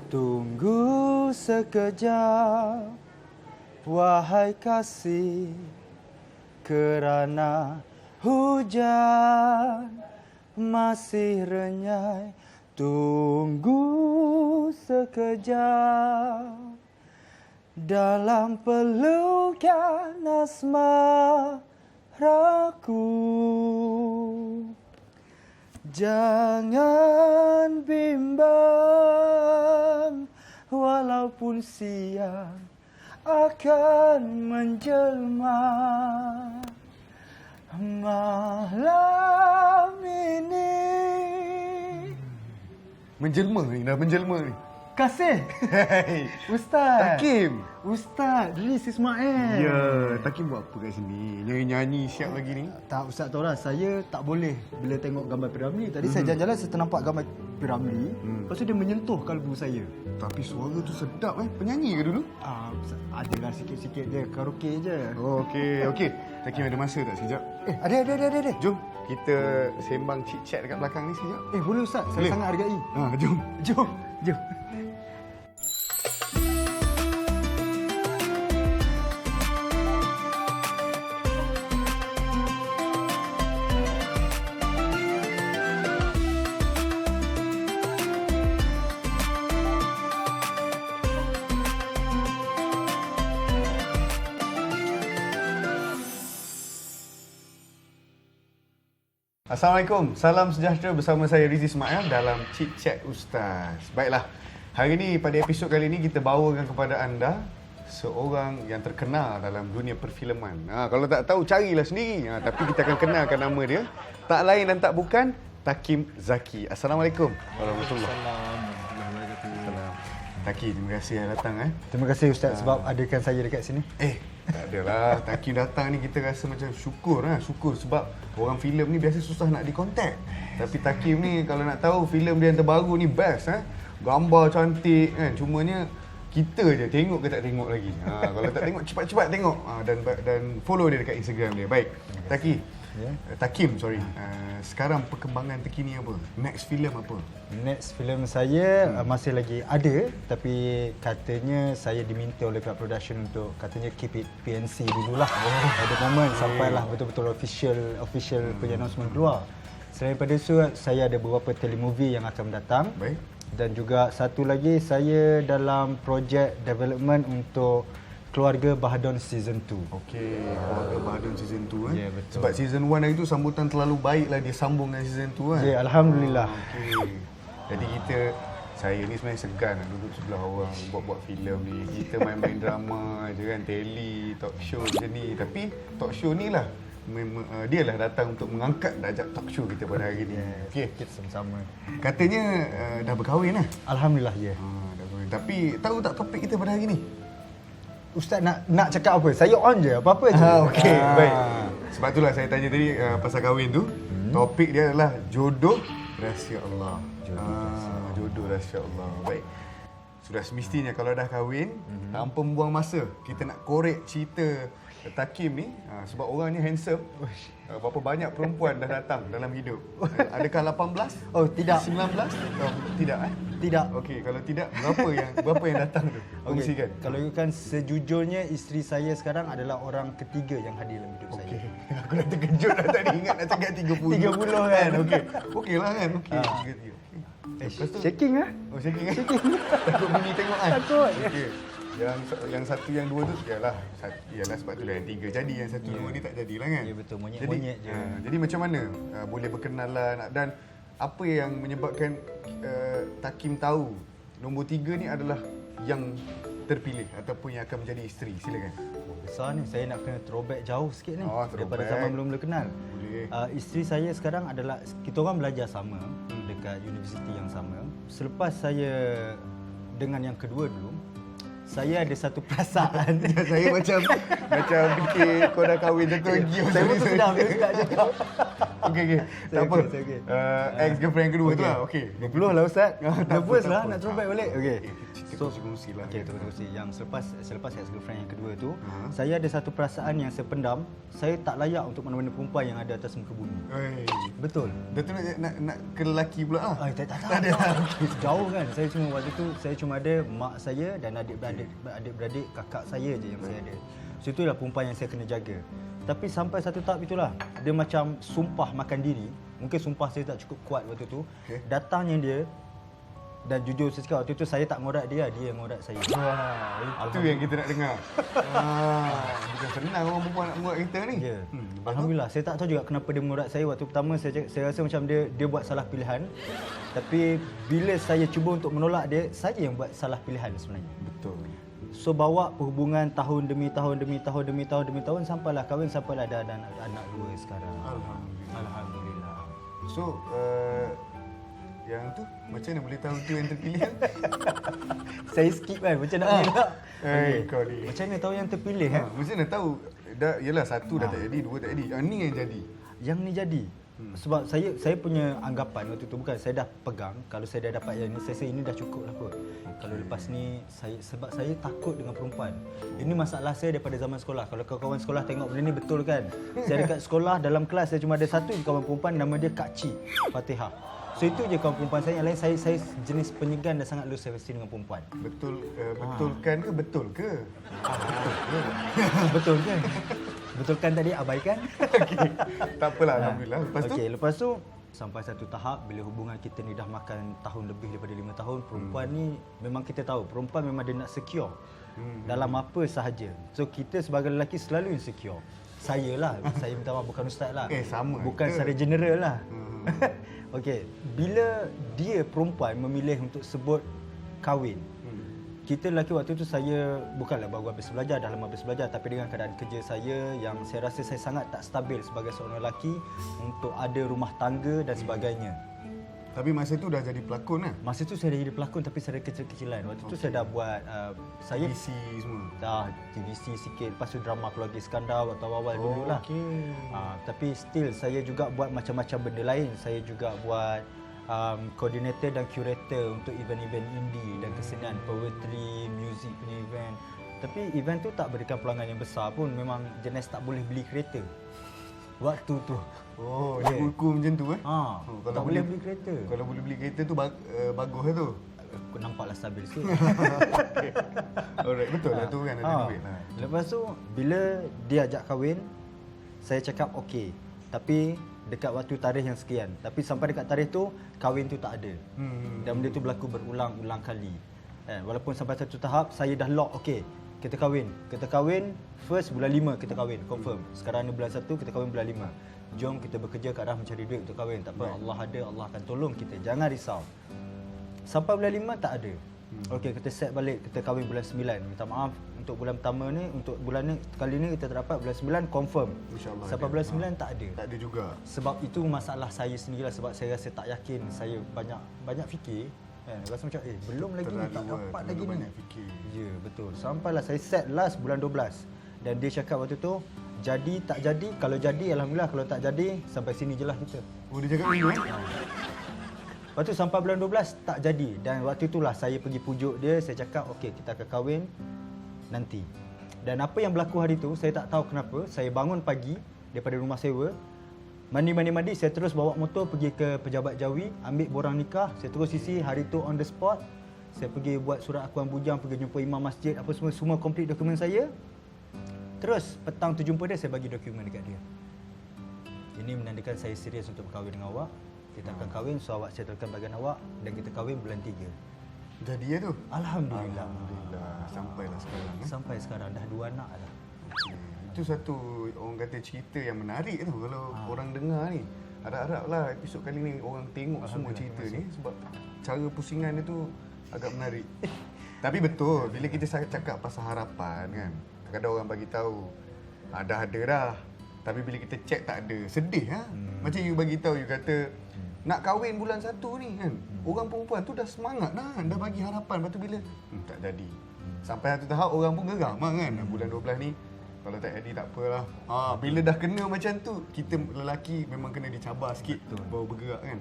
Tunggu sekejap, wahai kasih, kerana hujan masih renyai. Tunggu sekejap, dalam pelukan asmaraku. Jangan bimbang, walaupun siang akan menjelma. Malam ini Menjelma ni, dah menjelma ni. kasih Hey, Ustaz. Takim. Ustaz Riz Ismail. Ya, Takim buat apa kat sini? Nyanyi-nyanyi siap lagi ni. Tak, Ustaz tahu lah, saya tak boleh bila tengok gambar Piramli. Tadi saya jalan-jalan, saya ternampak gambar Piramli. Lepas tu dia menyentuh kalbu saya. Tapi suara tu sedap Penyanyi ke dulu? Ustaz, adalah sikit-sikit je, karaoke je. Oh, okey. Takim ada masa tak sekejap? Ada. Jom kita sembang chit-chat dekat belakang ni sekejap. Boleh Ustaz, saya Boleh? sangat hargai. Jom. Jom. Assalamualaikum, salam sejahtera bersama saya Riz Ismail dalam Chit Chat Ustaz. Baiklah, hari ini pada episod kali ini kita bawakan kepada anda seorang yang terkenal dalam dunia perfilman. Kalau tak tahu carilah sendiri. Tapi kita akan kenalkan nama dia. Tak lain dan tak bukan Takim Zaki. Assalamualaikum warahmatullahi wabarakatuh. Taki, terima kasih yang datang. Terima kasih Ustaz sebab adakan saya dekat sini. Tak adalah. Takim datang ni kita rasa macam syukur. Syukur sebab orang filem ni biasa susah nak dikontak. Tapi Takim ni kalau nak tahu filem dia yang terbaru ni best. Gambar cantik kan. Cumanya kita je tengok ke tak tengok lagi. Kalau tak tengok cepat-cepat tengok. Dan follow dia dekat Instagram dia. Baik. Takim, sorry. Sekarang perkembangan terkini apa? Next filem apa? Next filem saya masih lagi ada, tapi katanya saya diminta oleh pihak production untuk katanya keep it PNC dululah. At the moment sampailah betul-betul official punya announcement keluar. Selain daripada itu, saya ada beberapa telemovie yang akan datang. Baik. Dan juga satu lagi, saya dalam projek development untuk Keluarga Bahadon Season 2. Okey, Keluarga Bahadon Season 2 Ya, betul. Sebab Season 1 hari tu sambutan terlalu baiklah dia sambung dengan Season 2 Ya, Alhamdulillah. Okey. Jadi saya ni sebenarnya segan nak duduk sebelah orang buat filem ni. Kita main-main drama je kan, tele, talk show macam ni. Tapi talk show ni lah dia lah datang untuk mengangkat darjat talk show kita pada hari ni. Okey. Kita sama-sama. Katanya dah berkahwin lah. Alhamdulillah, ya. Dah berkahwin. Tapi tahu tak topik kita pada hari ni? Ustaz nak cakap apa? Saya on je, apa-apa je. Okey, baik. Sebab itulah saya tanya tadi pasal kahwin tu. Topik dia adalah jodoh rahsia Allah. Jodoh rahsia Allah. Baik. Sudah semestinya kalau dah kahwin, tanpa membuang masa, kita nak korek cerita Takim ni sebab orangnya handsome. Berapa banyak perempuan dah datang dalam hidup? Adakah 18? Oh, tidak. 19? Tidak Tidak. Okey, kalau tidak berapa yang datang tu? Kongsikan. Kalau kan sejujurnya isteri saya sekarang adalah orang ketiga yang hadir dalam hidup saya. Aku dah terkejut dah tadi ingat nak cakap 30. 30 kan. Okey lah kan. Okey. Shaking Oh, shaking. Takut bini tengok kan. Takut. Okey. Yang satu yang dua tu yalah sebab tu dah yang tiga jadi, yang satu dua ni tak jadilah kan. Ya betul, monyet je. Jadi macam mana boleh berkenalan dan apa yang menyebabkan Takim tahu nombor 3 ni adalah yang terpilih ataupun yang akan menjadi isteri? Silakan. Besar ni, saya nak kena throwback jauh sikit ni. Throwback. Daripada zaman belum kenal. Boleh. Isteri saya sekarang adalah, kita orang belajar sama dekat universiti yang sama. Selepas saya dengan yang kedua dulu, saya ada satu perasaan. Saya macam fikir kau dah kahwin tentu lagi. Saya pun sudah habis tak cakap. Okey. Tak apa. Okay. Ex-girlfriend kedua tu lah. Okey. Berpeluh lah Ustaz. Nervous tak lah apa. nak throwback balik. Okey. Cerita kongsi lah. Okey, kongsi. Yang selepas ex-girlfriend yang kedua tu, saya ada satu perasaan yang saya pendam. Saya tak layak untuk mana-mana perempuan yang ada atas muka bumi. Betul. Dah tu nak ke lelaki pula ah. Tak ada. Jauh kan. Waktu tu saya cuma ada mak saya dan adik-beradik kakak saya je yang saya ada. So itulah perempuan yang saya kena jaga. Tapi sampai satu tahap itulah, dia macam sumpah makan diri. Mungkin sumpah saya tak cukup kuat waktu tu. Datangnya dia, dan jujur saya cakap waktu tu saya tak ngorat dia yang ngorat saya. Itu yang kita nak dengar. Bukan senang orang perempuan nak ngorat kita ni. Ya. Alhamdulillah, saya tak tahu juga kenapa dia mengorat saya. Waktu pertama saya rasa macam dia buat salah pilihan. Tapi bila saya cuba untuk menolak dia, saya yang buat salah pilihan sebenarnya. Betul. So bawa perhubungan tahun demi tahun sampailah kahwin, sampailah ada anak dua sekarang. Alhamdulillah. So yang tu macam mana boleh tahu tu yang terpilih kan? Saya skip kan macam nak nak. Kau ni. Macam mana tahu yang terpilih kan? Macam mana tahu dah yalah satu dah tak jadi, dua tak jadi. Ni yang jadi. Yang ni jadi. Sebab saya punya anggapan waktu tu bukan saya dah pegang kalau saya dah dapat yang ni saya rasa ini dah cukup lah kot. Kalau lepas ni sebab saya takut dengan perempuan. Ini masalah saya daripada zaman sekolah. Kalau kawan-kawan sekolah tengok benda ni betul kan. Saya dekat sekolah dalam kelas saya cuma ada satu je kawan perempuan nama dia Kak Ci Fatihah. So itu je kawan perempuan saya. Yang lain saya jenis penyegan dan sangat low self-esteem dengan perempuan. Betulkan ke betul ke? Betul ke? Betulkan tadi abaikan. Okey. Tak apalah alhamdulillah. Lepas tu lepas tu sampai satu tahap bila hubungan kita ni dah makan tahun lebih daripada 5 tahun, perempuan ni memang kita tahu perempuan memang dia nak secure dalam apa sahaja. So kita sebagai lelaki selalu insecure. Saya minta maaf bukan ustaz lah. Sama. Bukan secara general lah. Okey, bila dia perempuan memilih untuk sebut kahwin. Kita lelaki waktu tu saya bukanlah baru habis belajar, dah lama habis belajar, tapi dengan keadaan kerja saya yang saya rasa saya sangat tak stabil sebagai seorang lelaki untuk ada rumah tangga dan sebagainya. Tapi masa tu dah jadi pelakon kan? Masa tu saya dah jadi pelakon tapi secara kecil-kecilan. Waktu tu saya dah buat saya TVC semua. Dah TVC sikit, lepas tu drama Keluarga Iskandar waktu awal-awal dululah. Tapi still saya juga buat macam-macam benda lain. Saya juga buat coordinator dan curator untuk event-event indie dan kesenian, poetry, music punya event. Tapi event tu tak berikan peluangan yang besar pun, memang jenis tak boleh beli kereta waktu tu. Dia hukum macam tu kalau tak boleh beli kereta. Kalau boleh beli kereta tu bagus lah tu. Aku nampaklah stabil sikit. Alright, betul lah tu kan ada duit lah. Lepas tu bila dia ajak kahwin, saya cakap okey. Tapi dekat waktu tarikh yang sekian. Tapi sampai dekat tarikh tu kahwin tu tak ada. Dan benda tu berlaku berulang-ulang kali. Walaupun sampai satu tahap saya dah lock okey. Kita kahwin first bulan 5 kita kahwin confirm. Sekarang ni bulan 1 kita kahwin bulan 5. Jom kita bekerja ke arah mencari duit untuk kahwin. Tak apa, Allah ada, Allah akan tolong kita. Jangan risau. Sampai bulan 5 tak ada. Okey, kita set balik, kita kahwin bulan 9. Minta maaf untuk bulan pertama ni, untuk bulan ni kali ni kita tak dapat, bulan 9 confirm. InsyaAllah. Sampai bulan 9 tak ada. Tak ada juga. Sebab itu masalah saya sendirilah, sebab saya rasa tak yakin. Saya banyak fikir. Rasa macam belum lagi ni, tak dapat lagi ni. Banyak fikir. Ya, betul. Sampailah saya set last bulan 12. Dan dia cakap waktu tu, jadi tak jadi, kalau jadi alhamdulillah, kalau tak jadi sampai sini je lah kita. Dia cakap dulu Lepas tu sampai bulan 12 tak jadi. Dan waktu itulah saya pergi pujuk dia, saya cakap okey kita akan kahwin nanti. Dan apa yang berlaku hari tu saya tak tahu kenapa, saya bangun pagi daripada rumah sewa, mandi, saya terus bawa motor pergi ke pejabat jawi, ambil borang nikah, saya terus isi hari tu on the spot. Saya pergi buat surat akuan bujang, pergi jumpa imam masjid, apa semua complete dokumen saya. Terus petang tu jumpa dia, saya bagi dokumen dekat dia. Ini menandakan saya serius untuk berkahwin dengan awak. Kita akan kahwin, so awak settlekan bagian awak dan kita kahwin bulan 3. Jadi ya tu? Alhamdulillah. Sampailah sekarang. Sampai sekarang dah 2 anak dah. Itu satu orang kata cerita yang menarik tu kalau orang dengar ni. Harap-haraplah episod kali ni orang tengok semua cerita ni sebab cara pusingan dia tu agak menarik. Tapi betul, bila kita cakap pasal harapan kan, kadang-kadang orang bagi tahu dah ada dah. Tapi bila kita check tak ada, sedih Macam you bagi tahu, you kata nak kahwin bulan 1 ni kan. Orang perempuan tu dah semangat dah bagi harapan. Lepas tu bila tak jadi. Sampai satu tahap orang pun geram kan. Bulan 12 ni Kalau tak jadi tak apalah. Bila dah kena macam tu, kita lelaki memang kena dicabar sikit baru bergerak kan.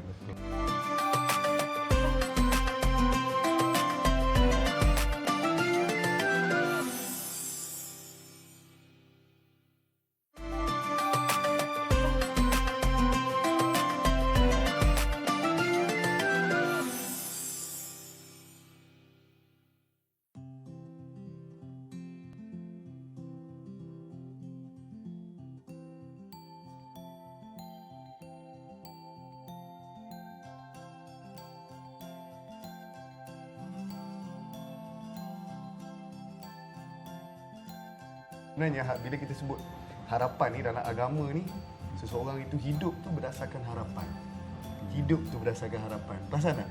Sebenarnya bila kita sebut harapan ni dalam agama ni, seseorang itu hidup tu berdasarkan harapan. Hidup tu berdasarkan harapan. Perasan tak?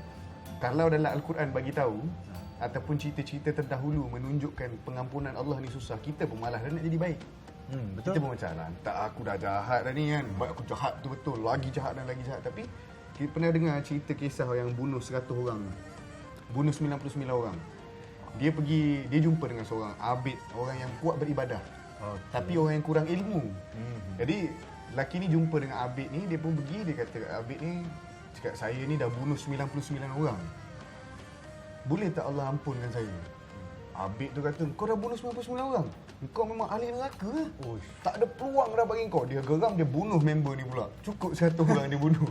Kalau dalam Al-Quran bagi tahu ataupun cerita-cerita terdahulu menunjukkan pengampunan Allah ni susah, kita pun malas dah nak jadi baik. Betul. Kita pun macam tak, aku dah jahat dah ni kan. Baik aku jahat tu betul, lagi jahat dan lagi jahat. Tapi kita pernah dengar cerita kisah yang bunuh 100 orang, bunuh 99 orang. Dia jumpa dengan seorang abid, orang yang kuat beribadah. Tapi orang yang kurang ilmu. Jadi lelaki ni jumpa dengan abid ni, dia pun pergi, dia kata kat abid ni, cakap saya ni dah bunuh 99 orang. Boleh tak Allah ampunkan saya? Abid tu kata, kau dah bunuh 99 orang? Kau memang ahli neraka lah. Tak ada peluang dah bagi kau. Dia geram, dia bunuh member ni pula. Cukup 1 orang dia bunuh.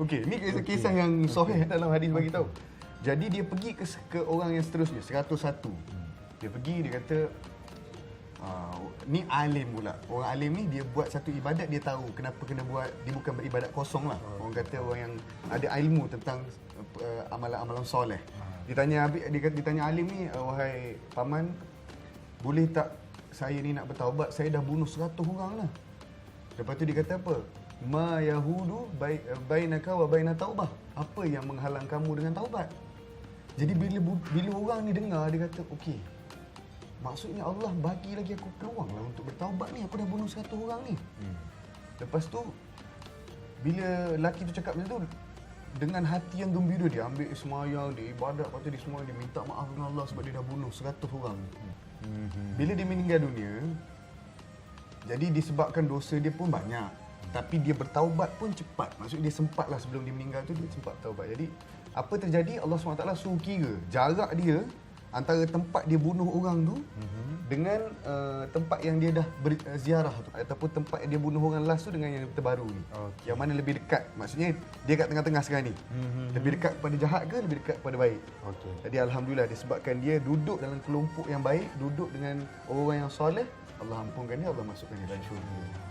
Okey, ni kisah yang sahih dalam hadis bagi tahu. Jadi dia pergi ke orang yang seterusnya, 101. Dia pergi, dia kata, ni alim pula. Orang alim ni dia buat satu ibadat, dia tahu kenapa kena buat. Dia bukan beribadat kosong lah. Orang kata orang yang ada ilmu tentang amalan-amalan soleh. Ditanya alim ni, wahai paman, boleh tak saya ni nak bertaubat? Saya dah bunuh 100 orang lah. Lepas tu dia kata apa? Ma yahudu bainaka wa baina taubah. Apa yang menghalang kamu dengan taubat? Jadi bila orang ni dengar, dia kata, okey, maksudnya Allah bagi lagi aku peluang lah untuk bertaubat ni. Aku dah bunuh 100 orang ni. Lepas tu, bila lelaki tu cakap macam tu, dengan hati yang gembira, dia ambil semayang, dia ibadat, lepas tu dia semua, dia minta maaf dengan Allah sebab dia dah bunuh 100 orang. Bila dia meninggal dunia, jadi disebabkan dosa dia pun banyak, tapi dia bertaubat pun cepat. Maksudnya dia sempatlah sebelum dia meninggal tu, dia sempat taubat. Jadi apa terjadi? Allah SWT suruh kira jarak dia antara tempat dia bunuh orang tu dengan tempat yang dia dah berziarah tu, ataupun tempat yang dia bunuh orang last tu dengan yang terbaru ni. Yang mana lebih dekat? Maksudnya dia kat tengah-tengah sekarang ni. Lebih dekat kepada jahat ke lebih dekat kepada baik? Jadi alhamdulillah, disebabkan dia duduk dalam kelompok yang baik, duduk dengan orang yang soleh, Allah ampunkan dia, Allah masukkan dia dalam syurga.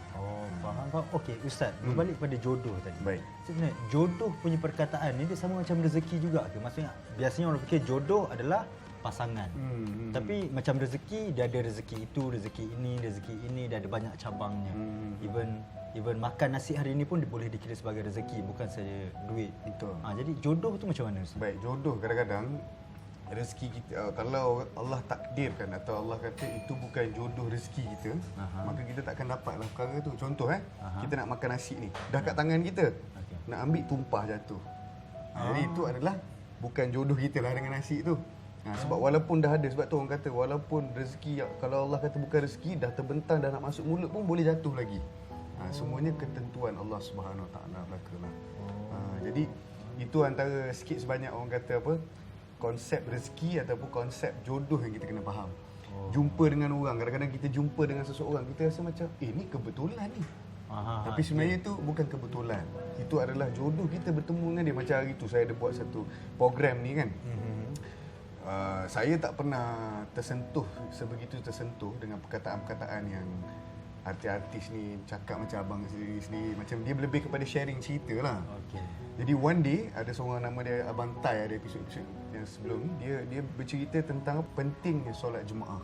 Faham. Okey, Ustaz, berbalik pada jodoh tadi. Baik. Sebenarnya jodoh punya perkataan ni dia sama macam rezeki juga ke? Maksudnya biasanya orang fikir jodoh adalah pasangan. Tapi macam rezeki, dia ada rezeki itu, rezeki ini, dia ada banyak cabangnya. Even makan nasi hari ini pun dia boleh dikira sebagai rezeki, bukan saja duit. Betul. Jadi jodoh tu macam mana, Ustaz? Baik, jodoh kadang-kadang rezeki kita, kalau Allah takdirkan atau Allah kata itu bukan jodoh rezeki kita, maka kita takkan dapatlah perkara tu. Contoh kita nak makan nasi ni, dah kat tangan kita, nak ambil tumpah jatuh. Jadi itu adalah bukan jodoh kita lah dengan nasi tu. Sebab walaupun dah ada, sebab tu orang kata walaupun rezeki, kalau Allah kata bukan rezeki, dah terbentang, dah nak masuk mulut pun boleh jatuh lagi. Semuanya ketentuan Allah Subhanahu Wa Taala belakalah. Jadi itu antara sikit sebanyak orang kata apa, konsep rezeki ataupun konsep jodoh yang kita kena faham. Jumpa dengan orang, kadang-kadang kita jumpa dengan seseorang, kita rasa macam ni kebetulan ni. Tapi sebenarnya itu bukan kebetulan. Itu adalah jodoh kita bertemu dengan dia. Macam hari tu saya ada buat satu program ni kan. Saya tak pernah sebegitu tersentuh dengan perkataan-perkataan yang artis-artis ni cakap macam abang sendiri, macam dia lebih kepada sharing cerita lah. Jadi one day ada seorang nama dia Abang Tai, ada episod-episod yang sebelum ni, dia bercerita tentang pentingnya solat jemaah,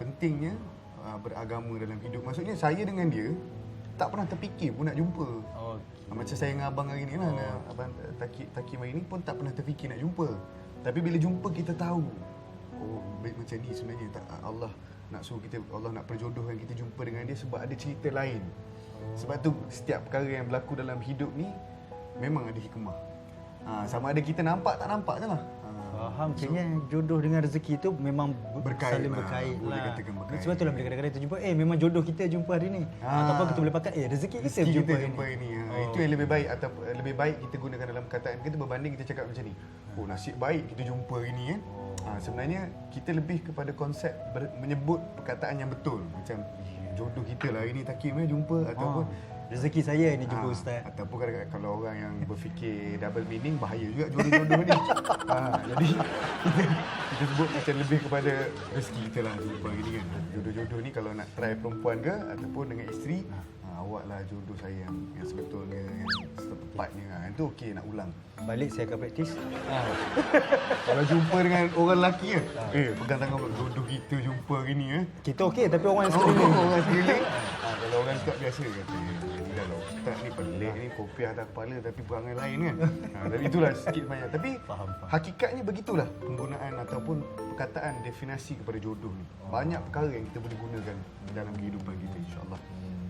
pentingnya beragama dalam hidup. Maksudnya saya dengan dia tak pernah terfikir pun nak jumpa. Macam saya dengan abang hari ni lah, abang Takim hari ni pun tak pernah terfikir nak jumpa. Tapi bila jumpa kita tahu, macam ni sebenarnya Allah nak suruh kita, Allah nak perjodohkan kita jumpa dengan dia sebab ada cerita lain. Sebab tu setiap perkara yang berlaku dalam hidup ni memang ada hikmah. Sama ada kita nampak tak nampak je lah. Faham, kayaknya jodoh dengan rezeki tu memang Berkait saling lah, berkait boleh lah. katakan berkait. Sebab itulah bila kadang-kadang kita jumpa, memang jodoh kita jumpa hari ni. Ataupun kita boleh pakai, rezeki kita Rezeki jumpa kita hari jumpa ni. ini. Itu yang lebih baik, atau lebih baik kita gunakan dalam perkataan kita berbanding kita cakap macam ni. Oh, nasib baik kita jumpa hari ni kan. Sebenarnya kita lebih kepada konsep menyebut perkataan yang betul. Macam jodoh kita lah hari ni Takim jumpa, ataupun Rezeki saya ni jumpa ustaz. Ataupun kadang-kadang kalau orang yang berfikir double meaning, bahaya juga jodoh-jodoh ni. Jadi kita sebut macam lebih kepada rezeki kita lah jumpa hari ni kan. Jodoh-jodoh ni kalau nak try perempuan ke ataupun dengan isteri, awak lah jodoh saya yang sebetulnya, yang setepatnya. Itu okey nak ulang. Balik saya akan praktis. Kalau jumpa dengan orang lelaki kan, pegang tangan pula, jodoh kita jumpa hari ni Kita okey tapi orang sekeliling. orang sekeliling. Kalau orang cakap biasa kata, ni dah lah ustaz ni pelik ni, kopi atas kepala tapi perangai lain kan. Tapi itulah sikit banyak. Tapi Faham. hakikatnya begitulah penggunaan ataupun perkataan definisi kepada jodoh ni. Banyak perkara yang kita boleh gunakan dalam kehidupan kita, insya-Allah.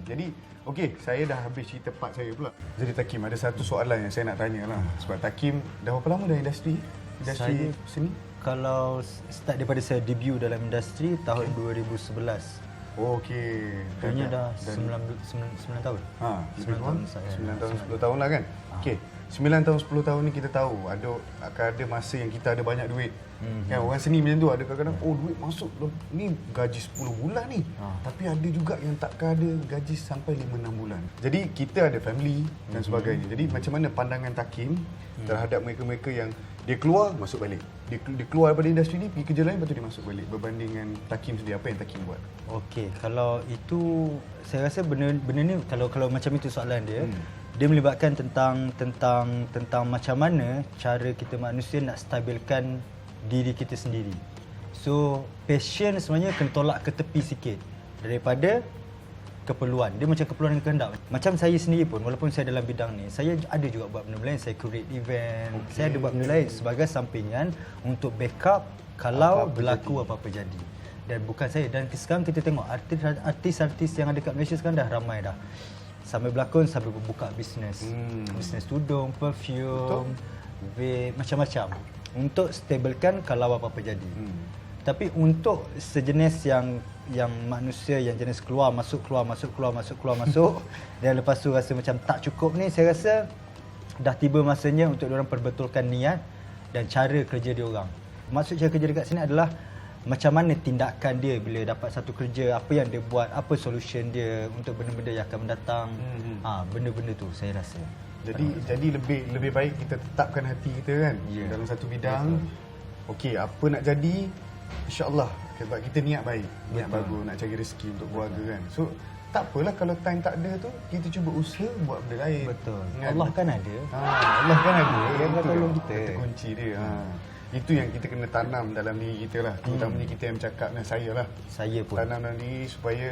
Jadi, okey, saya dah habis cerita part saya pula. Jadi Takim, ada satu soalan yang saya nak tanya lah. Sebab Takim dah berapa lama dalam industri Saya- seni? Kalau start daripada saya debut dalam industri tahun 2011. Oh, okey. Kayaknya dah 9 tahun. Lebih 9 kurang tahun saya. 9 tahun 10 tahun lah kan. Okey. 9 tahun 10 tahun ni kita tahu akan ada masa yang kita ada banyak duit. Kan orang seni macam tu, ada kadang-kadang duit masuk ni gaji 10 bulan ni. Tapi ada juga yang takkan ada gaji sampai 5-6 bulan. Jadi kita ada family dan sebagainya. Jadi macam mana pandangan Takim terhadap mereka-mereka yang dia keluar masuk balik. Dia keluar daripada industri ni pergi kerja lain, lepas tu dia masuk balik, berbanding dengan Takim sendiri, apa yang Takim buat? Okey, kalau itu saya rasa benda ni kalau macam itu soalan dia, dia melibatkan tentang macam mana cara kita manusia nak stabilkan diri kita sendiri. So, passion sebenarnya kena tolak ke tepi sikit daripada keperluan. Dia macam keperluan dan kehendak. Macam saya sendiri pun, walaupun saya dalam bidang ni, saya ada juga buat benda lain. Saya curate event, saya ada buat benda lain sebagai sampingan untuk backup kalau berlaku apa-apa jadi. Dan bukan saya, dan sekarang kita tengok artis-artis yang ada kat Malaysia sekarang dah ramai dah. Sambil berlakon, sambil buka bisnes. Bisnes tudung, perfume, vape, macam-macam. Untuk stabilkan kalau apa-apa jadi. Tapi untuk sejenis yang manusia yang jenis keluar masuk dan lepas tu rasa macam tak cukup ni, saya rasa dah tiba masanya untuk diorang perbetulkan niat dan cara kerja diorang. Maksud cara kerja dekat sini adalah macam mana tindakan dia bila dapat satu kerja, apa yang dia buat, apa solution dia untuk benda-benda yang akan mendatang. Benda-benda tu saya rasa. Jadi lebih baik kita tetapkan hati kita kan dalam satu bidang. Okey, apa nak jadi, insya-Allah sebab kita niat baik, niat bagus nak cari rezeki untuk keluarga kan. So tak apalah kalau time tak ada tu, kita cuba usaha buat benda lain. Betul. Kan? Allah kan ada. Allah kan ada. Dia akan Itu tolong kan kita. kata kunci dia. Itu yang kita kena tanam dalam diri kita lah. Terutamanya kita yang bercakap dengan saya lah. Saya pun. Tanam dalam diri supaya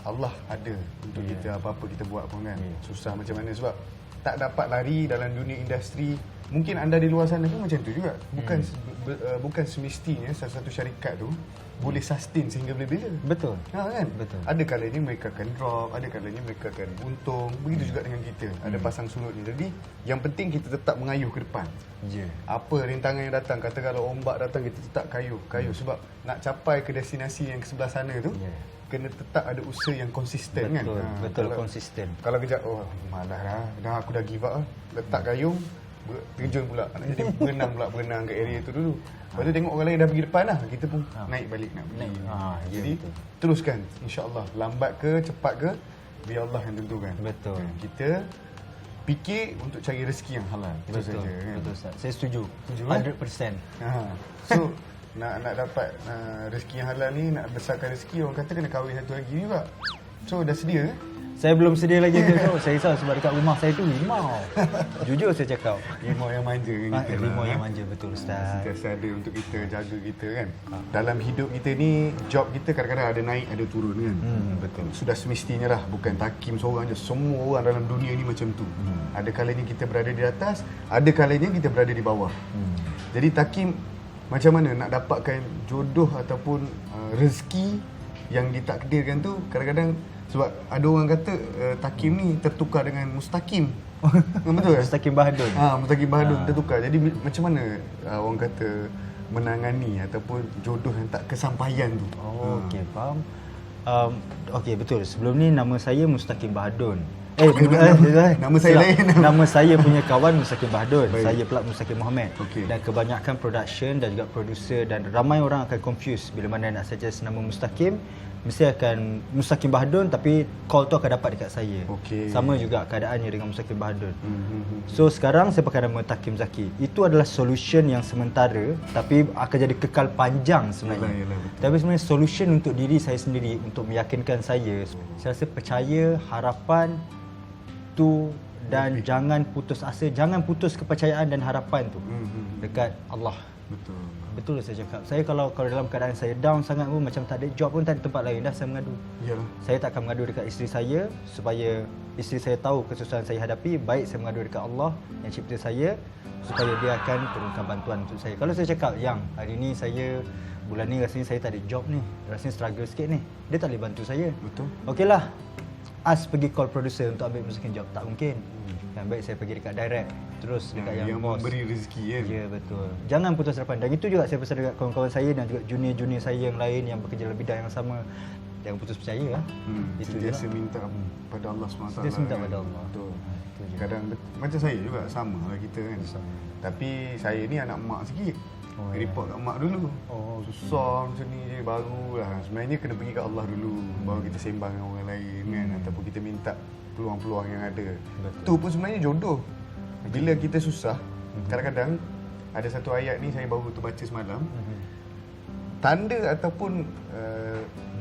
Allah ada untuk kita, apa-apa kita buat pun kan. Susah macam mana sebab tak dapat lari dalam dunia industri. Mungkin anda di luar sana pun macam tu juga. Bukan semestinya satu syarikat tu boleh sustain sehingga bila-bila. Betul. Kan? Betul. Ada kalanya mereka akan drop, ada kalanya mereka akan untung. Begitu juga dengan kita. Ada pasang surut ni. Jadi yang penting kita tetap mengayuh ke depan. Apa rintangan yang datang, kata kalau ombak datang kita tetap kayuh. Sebab nak capai ke destinasi yang ke sebelah sana tu, kena tetap ada usaha yang konsisten. Betul, kan. betul, konsisten. Kalau kejap, malas dah aku dah give up lah. Letak gayung, terjun pula. Nak jadi berenang kat area tu dulu. Lepas tu tengok orang lain dah pergi depan lah, kita pun naik balik nak pergi. Jadi teruskan, insya-Allah. Lambat ke cepat ke, biar Allah yang tentukan. Betul. Kita fikir untuk cari rezeki yang halal. Itu Betul, saja kan. betul Ustaz. Saya setuju. 100%. So nak dapat rezeki yang halal ni, nak besarkan rezeki, orang kata kena kahwin satu lagi juga. So dah sedia ke? Saya belum sedia lagi tu. Saya risau sebab dekat rumah saya tu rimau. Jujur saya cakap. Rimau yang manja kan kita. Rimau yang manja, betul Ustaz. Sentiasa ada untuk kita, jaga kita kan. Dalam hidup kita ni, job kita kadang-kadang ada naik, ada turun kan. Betul. Sudah semestinya lah, bukan Takim seorang je. Semua orang dalam dunia ni macam tu. Ada kalanya kita berada di atas, ada kalanya kita berada di bawah. Jadi Takim macam mana nak dapatkan jodoh ataupun rezeki yang ditakdirkan tu, kadang-kadang Sebab ada orang kata Takim ni tertukar dengan Mustaqim. Betul kan? Mustaqim Bahadun. Mustaqim Bahadun tertukar. Jadi macam mana orang kata menangani ataupun jodoh yang tak kesampaian tu? Okey, faham. Okey, betul. Sebelum ni nama saya Mustaqim Bahadun. Nama saya lain. Nama saya punya kawan Mustaqim Bahadun. Baik. Saya pula Mustaqim Mohamed. Okey. Dan kebanyakan production dan juga producer dan ramai orang akan confuse bila mana nak suggest nama Mustaqim, mesti akan Mustaqim Bahadun tapi call tu akan dapat dekat saya. Okey. Sama juga keadaannya dengan Mustaqim Bahadun. So sekarang saya pakai nama Takim Zaki. Itu adalah solution yang sementara tapi akan jadi kekal panjang sebenarnya. Yalah, betul. Tapi sebenarnya solution untuk diri saya sendiri, untuk meyakinkan saya rasa percaya, harapan tu dan jangan putus asa, jangan putus kepercayaan dan harapan tu dekat Allah. Betul. Betul saya cakap. Saya kalau dalam keadaan saya down sangat pun, macam tak ada job pun, tak ada tempat lain dah saya mengadu. Yalah. Saya tak akan mengadu dekat isteri saya supaya isteri saya tahu kesusahan saya hadapi. Baik saya mengadu dekat Allah yang cipta saya supaya dia akan turunkan bantuan untuk saya. Kalau saya cakap yang hari ni saya bulan ni rasanya saya tak ada job ni, rasanya struggle sikit ni, dia tak boleh bantu saya. Betul. Okeylah, As pergi call producer untuk ambil masukin job, tak mungkin. Yang baik saya pergi dekat direct, terus dekat yang boss. memberi rezeki kan. Ya, betul. Jangan putus harapan. Dan itu juga saya pesan dekat kawan-kawan saya dan juga junior-junior saya yang lain yang bekerja dalam bidang yang sama. Jangan putus percaya lah. Itu je Sentiasa lah. minta pada Allah SWT. Sentiasa minta pada Allah. Betul. Itu je. Kadang macam saya juga sama lah kita kan. Sama. Tapi saya ni anak mak sikit. Oh, Report kat mak dulu. Oh, Susah macam ni je barulah. Sebenarnya kena pergi kat Allah dulu. Baru kita sembang dengan orang lain kan. Ataupun kita minta peluang-peluang yang ada. Betul. Tu pun sebenarnya jodoh. Bila kita susah, kadang-kadang ada satu ayat ni saya baru terbaca semalam. Tanda ataupun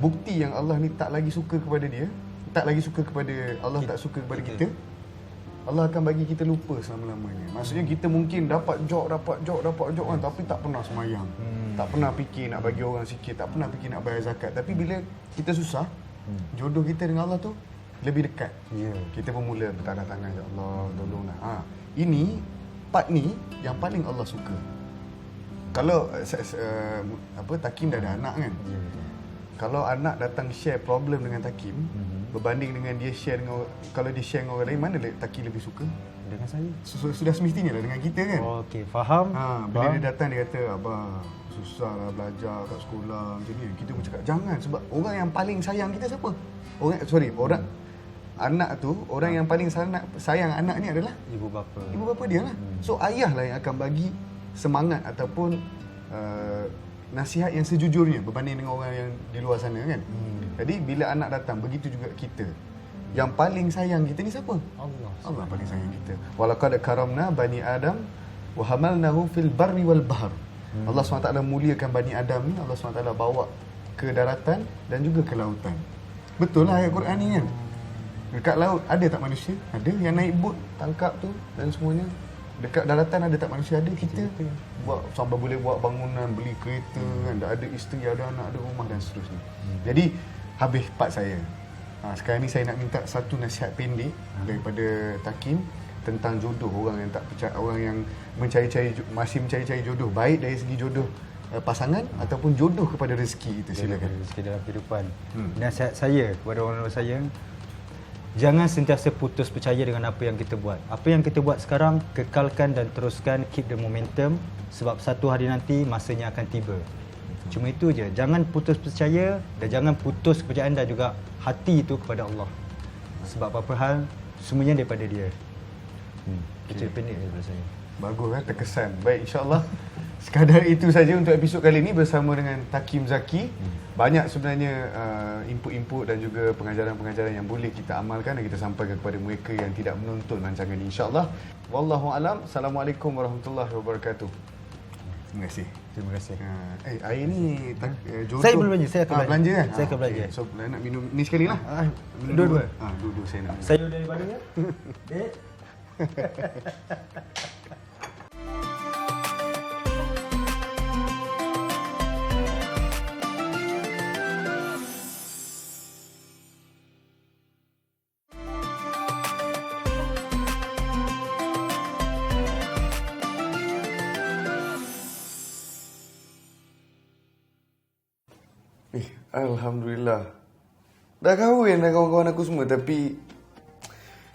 bukti yang Allah ni tak lagi suka kepada dia, tak lagi suka kepada Allah, tak suka kepada kita, Allah akan bagi kita lupa selama-lamanya. Maksudnya kita mungkin dapat job kan, tapi tak pernah semayang. Tak pernah fikir nak bagi orang sikit, tak pernah fikir nak bayar zakat. Tapi bila kita susah, jodoh kita dengan Allah tu lebih dekat. Ya. Kita pun mula bertanda tangan, ya Allah, tolonglah. Ini part ni yang paling Allah suka. Kalau Takim dah ada anak kan. Ya. Kalau anak datang share problem dengan Takim, berbanding dengan dia share dengan, kalau dia share dengan orang lain, mana Takim lebih suka? Dengan saya. Sudah semestinya lah dengan kita kan. Okey, faham. Bila Faham. dia datang dia kata, abang susah lah belajar kat sekolah macam ni. Kita pun cakap jangan, sebab orang yang paling sayang kita siapa? Anak tu, orang yang paling sayang anak ni adalah Ibu bapa. ibu bapa dia lah. So ayah lah yang akan bagi semangat ataupun nasihat yang sejujurnya berbanding dengan orang yang di luar sana kan. Jadi bila anak datang, begitu juga kita. Yang paling sayang kita ni siapa? Allah paling sayang kita. Walaqad karamna bani Adam wa hamalnahum fil barri wal bahr. Allah SWT muliakan Bani Adam ni, Allah SWT bawa ke daratan dan juga ke lautan. Betul lah ayat Quran ni kan. Dekat laut ada tak manusia? Ada. Yang naik bot tangkap tu dan semuanya. Dekat daratan ada tak manusia? Ada. Kita buat sampai boleh buat bangunan, beli kereta kan. Ada isteri, ada anak, ada rumah dan seterusnya. Jadi habis part saya. Sekarang ni saya nak minta satu nasihat pendek daripada Takim tentang jodoh, orang yang tak percaya, orang yang masih mencari-cari jodoh, baik dari segi jodoh pasangan ataupun jodoh kepada rezeki kita. Silakan. Rezeki dalam kehidupan. Nasihat saya kepada orang-orang saya, jangan sentiasa putus percaya dengan apa yang kita buat. Apa yang kita buat sekarang, kekalkan dan teruskan, keep the momentum, sebab satu hari nanti masanya akan tiba. Cuma itu je. Jangan putus percaya dan jangan putus kepercayaan dan juga hati itu kepada Allah. Sebab apa hal, semuanya daripada dia. Itu pendek daripada saya. Bagus kan, terkesan. Baik, insyaAllah sekadar itu saja untuk episod kali ini bersama dengan Takim Zaki. Banyak sebenarnya input-input dan juga pengajaran-pengajaran yang boleh kita amalkan dan kita sampaikan kepada mereka yang tidak menonton rancangan ini, insyaAllah. Wallahualam. Assalamualaikum warahmatullahi wabarakatuh. Terima kasih. Terima kasih. Air ni jodoh. Saya belum belanja, saya akan belanja kan? Saya akan belanja. Okay. So nak minum ni sekali lah. Minum Dua-dua. Dua-dua saya nak. Sayur daripada ya? Alhamdulillah. dah kahwin dah kawan-kawan aku semua. Tapi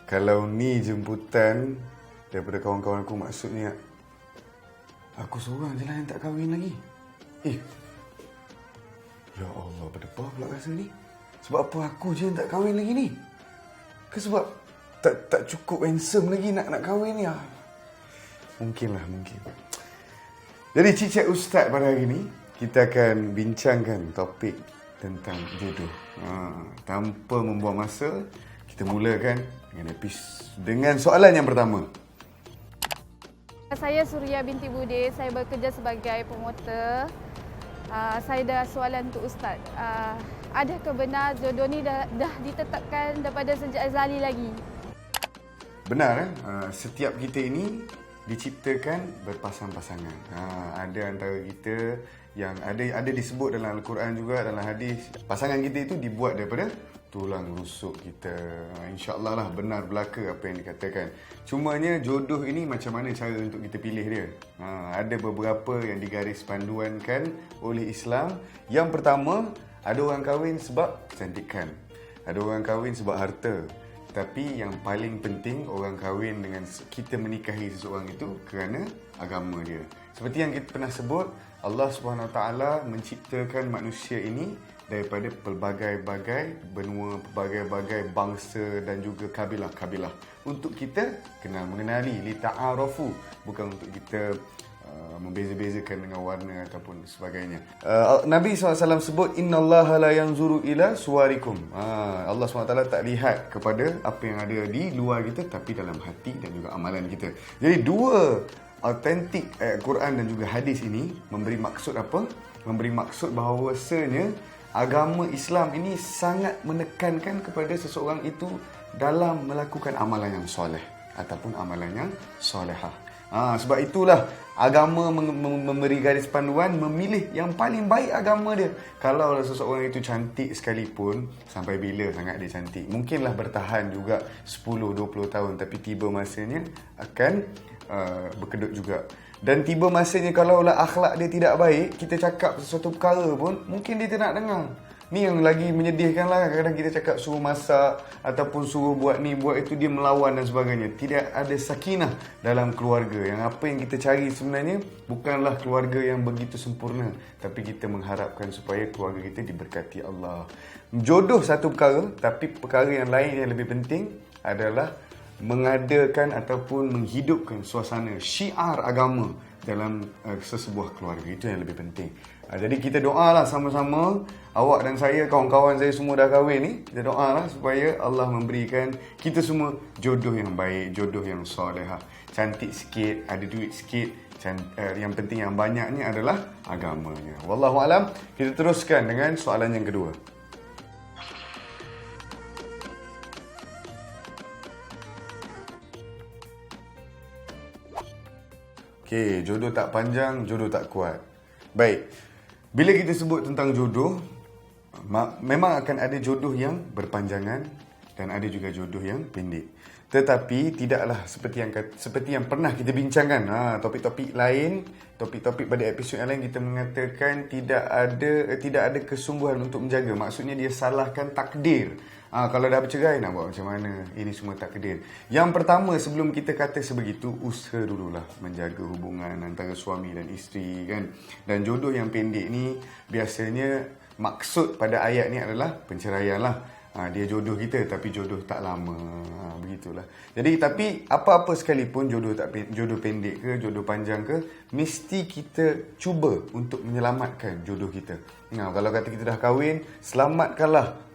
kalau ni jemputan daripada kawan-kawan aku, maksudnya aku seorang je lah yang tak kahwin lagi. Ya Allah, berdebar pula rasa ni. Sebab apa aku je yang tak kahwin lagi ni? Ke sebab tak cukup handsome lagi nak kahwin ni? Mungkin. Jadi Cicak Ustaz pada hari ni, kita akan bincangkan topik tentang jodoh. Tanpa membuang masa, kita mulakan dengan soalan yang pertama. Saya Suria binti Bude, saya bekerja sebagai promoter. Saya ada soalan untuk Ustaz. Adakah benar jodoh ni dah ditetapkan daripada sejak azali lagi? Benar, setiap kita ini diciptakan berpasang-pasangan. Ada antara kita yang ada disebut dalam Al-Quran juga, dalam hadis. Pasangan kita itu dibuat daripada tulang rusuk kita. InsyaAllah lah benar belaka apa yang dikatakan. Cumanya jodoh ini macam mana cara untuk kita pilih dia? Ada beberapa yang digaris panduankan oleh Islam. Yang pertama, ada orang kahwin sebab kecantikan. Ada orang kahwin sebab harta. Tapi yang paling penting, orang kahwin dengan kita menikahi seseorang itu kerana agama dia. Seperti yang kita pernah sebut, Allah SWT menciptakan manusia ini daripada pelbagai-bagai benua, pelbagai-bagai bangsa dan juga kabilah-kabilah. Untuk kita kenal mengenali, lita'arafu, bukan untuk kita membeza-bezakan dengan warna ataupun sebagainya. Nabi SAW sebut, innallaha la yanzuru ila suwarikum. Allah SWT tak lihat kepada apa yang ada di luar kita, tapi dalam hati dan juga amalan kita. Jadi dua autentik ayat Quran dan juga hadis ini memberi maksud apa? Memberi maksud bahawasanya agama Islam ini sangat menekankan kepada seseorang itu dalam melakukan amalan yang soleh ataupun amalan yang solehah. Sebab itulah agama memberi garis panduan memilih yang paling baik agama dia. Kalau seseorang itu cantik sekalipun, sampai bila sangat dia cantik? Mungkinlah bertahan juga 10-20 tahun, tapi tiba masanya akan berkedut juga. Dan tiba masanya kalaulah akhlak dia tidak baik, kita cakap sesuatu perkara pun mungkin dia tidak dengar. Ni yang lagi menyedihkan lah. Kadang-kadang kita cakap suruh masak ataupun suruh buat ni, buat itu, dia melawan dan sebagainya. Tidak ada sakinah dalam keluarga. Yang apa yang kita cari sebenarnya bukanlah keluarga yang begitu sempurna, tapi kita mengharapkan supaya keluarga kita diberkati Allah. Jodoh satu perkara, tapi perkara yang lain yang lebih penting adalah mengadakan ataupun menghidupkan suasana syiar agama dalam sesebuah keluarga. Itu yang lebih penting. Jadi kita doalah sama-sama, awak dan saya, kawan-kawan saya semua dah kahwin ni, kita doalah supaya Allah memberikan kita semua jodoh yang baik, jodoh yang solehah. Cantik sikit, ada duit sikit, yang penting yang banyak ni adalah agamanya. Wallahualam. Kita teruskan dengan soalan yang kedua. Okey, jodoh tak panjang, jodoh tak kuat. Baik, bila kita sebut tentang jodoh, memang akan ada jodoh yang berpanjangan dan ada juga jodoh yang pendek. Tetapi tidaklah seperti yang pernah kita bincangkan. Topik-topik lain, topik-topik pada episod yang lain kita mengatakan tidak ada kesungguhan untuk menjaga. Maksudnya dia salahkan takdir. Kalau dah bercerai nak buat macam mana? Ini semua takdir. Yang pertama, sebelum kita kata sebegitu, usaha dululah menjaga hubungan antara suami dan isteri, kan. Dan jodoh yang pendek ni biasanya maksud pada ayat ni adalah penceraian lah. Dia jodoh kita tapi jodoh tak lama. Begitulah. Jadi tapi apa-apa sekalipun, jodoh pendek ke, jodoh panjang ke, mesti kita cuba untuk menyelamatkan jodoh kita. Kalau kata kita dah kahwin, selamatkanlah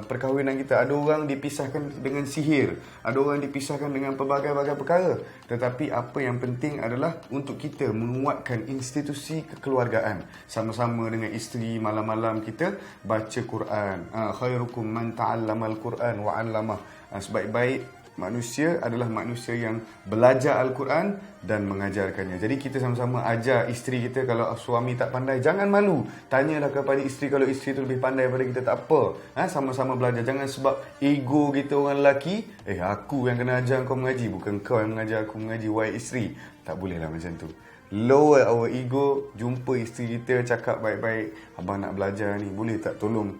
perkahwinan kita. Ada orang dipisahkan dengan sihir, ada orang dipisahkan dengan pelbagai-bagai perkara. Tetapi apa yang penting adalah untuk kita menguatkan institusi kekeluargaan. Sama-sama dengan isteri, malam-malam kita baca Quran. Khairukum man ta'allamal Quran wa 'allamah. Sebaik-baik manusia adalah manusia yang belajar Al-Quran dan mengajarkannya. Jadi kita sama-sama ajar isteri kita. Kalau suami tak pandai, jangan malu. Tanyalah kepada isteri. Kalau isteri tu lebih pandai daripada kita, tak apa. Sama-sama belajar. Jangan sebab ego kita orang lelaki, aku yang kena ajar kau mengaji, bukan kau yang mengajar aku mengaji, wahai isteri. Tak bolehlah macam tu. Lower our ego. Jumpa isteri kita, cakap baik-baik, abang nak belajar ni, boleh tak tolong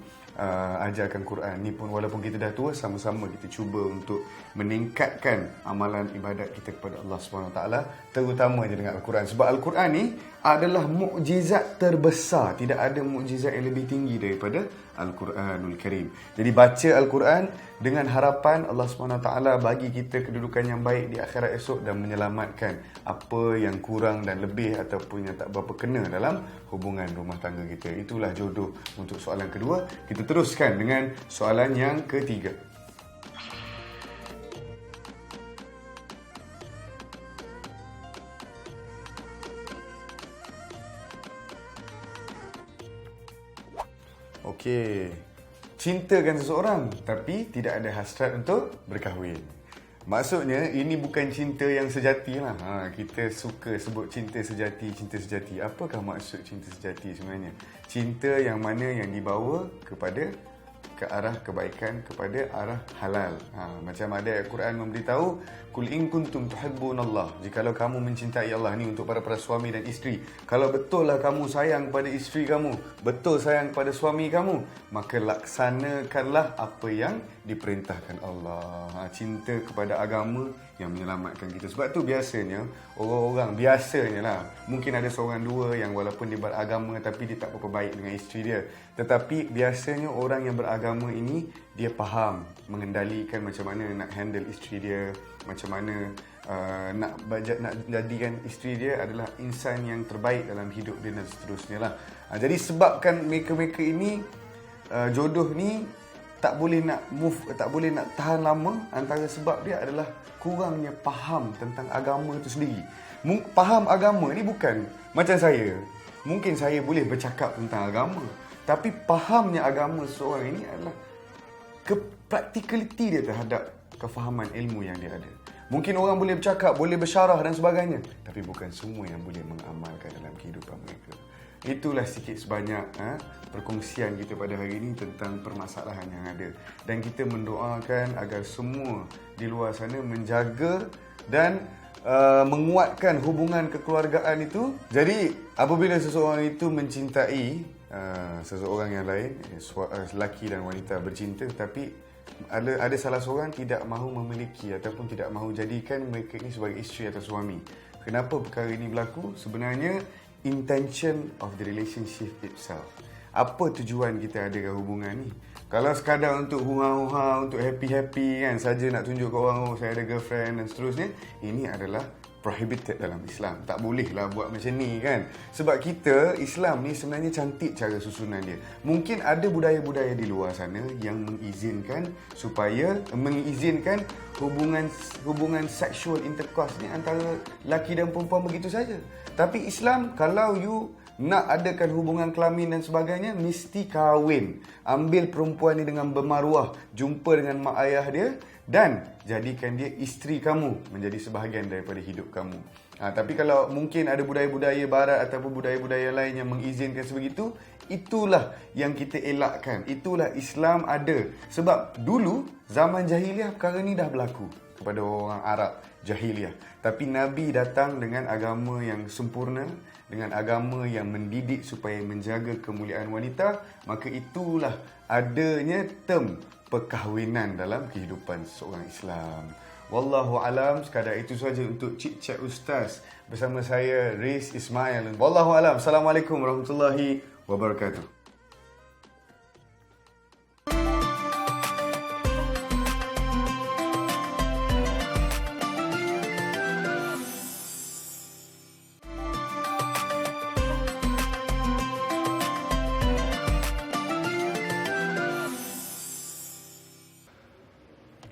ajarkan Quran ni pun, walaupun kita dah tua, sama-sama kita cuba untuk meningkatkan amalan ibadat kita kepada Allah SWT, terutamanya dengan Al-Quran. Sebab Al-Quran ni adalah mukjizat terbesar. Tidak ada mukjizat yang lebih tinggi daripada Al-Quranul Karim. Jadi baca Al-Quran dengan harapan Allah SWT bagi kita kedudukan yang baik di akhirat esok dan menyelamatkan apa yang kurang dan lebih ataupun yang tak berapa kena dalam hubungan rumah tangga kita. Itulah jodoh untuk soalan kedua. Kita teruskan dengan soalan yang ketiga. Okey. Cintakan seseorang tapi tidak ada hasrat untuk berkahwin. Maksudnya ini bukan cinta yang sejati lah. Kita suka sebut cinta sejati, cinta sejati. Apakah maksud cinta sejati sebenarnya? Cinta yang mana yang dibawa kepada ke arah kebaikan, kepada arah halal. Macam ada ayat Quran memberitahu, Kul in kuntum tuhibbunallah. Jikalau kamu mencintai Allah, ni untuk para suami dan isteri. Kalau betul lah kamu sayang pada isteri kamu, betul sayang pada suami kamu, maka laksanakanlah apa yang diperintahkan Allah. Cinta kepada agama yang menyelamatkan kita. Sebab tu biasanya orang-orang biasanya lah, mungkin ada seorang dua yang walaupun dia beragama tapi dia tak berapa baik dengan isteri dia. Tetapi biasanya orang yang beragama ini dia faham mengendalikan macam mana nak handle isteri dia, macam mana nak jadikan isteri dia adalah insan yang terbaik dalam hidup dia dan seterusnya lah. Jadi sebabkan mereka-mereka ini jodoh ni tak boleh nak move, tak boleh nak tahan lama, antara sebab dia adalah kurangnya faham tentang agama itu sendiri. Faham agama ni bukan macam saya. Mungkin saya boleh bercakap tentang agama, tapi fahamnya agama seseorang ini adalah practicality dia terhadap kefahaman ilmu yang dia ada. Mungkin orang boleh bercakap, boleh bersyarah dan sebagainya, tapi bukan semua yang boleh mengamalkan dalam kehidupan mereka. Itulah sikit sebanyak perkongsian kita pada hari ini tentang permasalahan yang ada. Dan kita mendoakan agar semua di luar sana menjaga dan menguatkan hubungan kekeluargaan itu. Jadi apabila seseorang itu mencintai seseorang yang lain, lelaki dan wanita bercinta, tapi ada salah seorang tidak mahu memiliki ataupun tidak mahu jadikan mereka ini sebagai isteri atau suami. Kenapa perkara ini berlaku? Sebenarnya intention of the relationship itself. Apa tujuan kita adakan hubungan ni? Kalau sekadar untuk hura-hura, untuk happy-happy kan, saja nak tunjuk ke orang, oh saya ada girlfriend dan seterusnya, ini adalah prohibited dalam Islam. Tak bolehlah buat macam ni kan. Sebab kita, Islam ni sebenarnya cantik cara susunan dia. Mungkin ada budaya-budaya di luar sana yang mengizinkan hubungan sexual intercourse ni antara lelaki dan perempuan begitu saja. Tapi Islam, kalau you nak adakan hubungan kelamin dan sebagainya, mesti kahwin. Ambil perempuan ni dengan bermaruah, jumpa dengan mak ayah dia dan jadikan dia isteri kamu, menjadi sebahagian daripada hidup kamu. Tapi kalau mungkin ada budaya-budaya barat ataupun budaya-budaya lain yang mengizinkan sebegitu, itulah yang kita elakkan. Itulah Islam ada. Sebab dulu, zaman jahiliah, perkara ni dah berlaku kepada orang Arab jahiliah. Tapi Nabi datang dengan agama yang sempurna, dengan agama yang mendidik supaya menjaga kemuliaan wanita, maka itulah adanya term perkahwinan dalam kehidupan seorang Islam. Wallahu alam, sekadar itu saja untuk Chit Chat Ustaz bersama saya Riz Ismail. Wallahu alam. Assalamualaikum warahmatullahi wabarakatuh.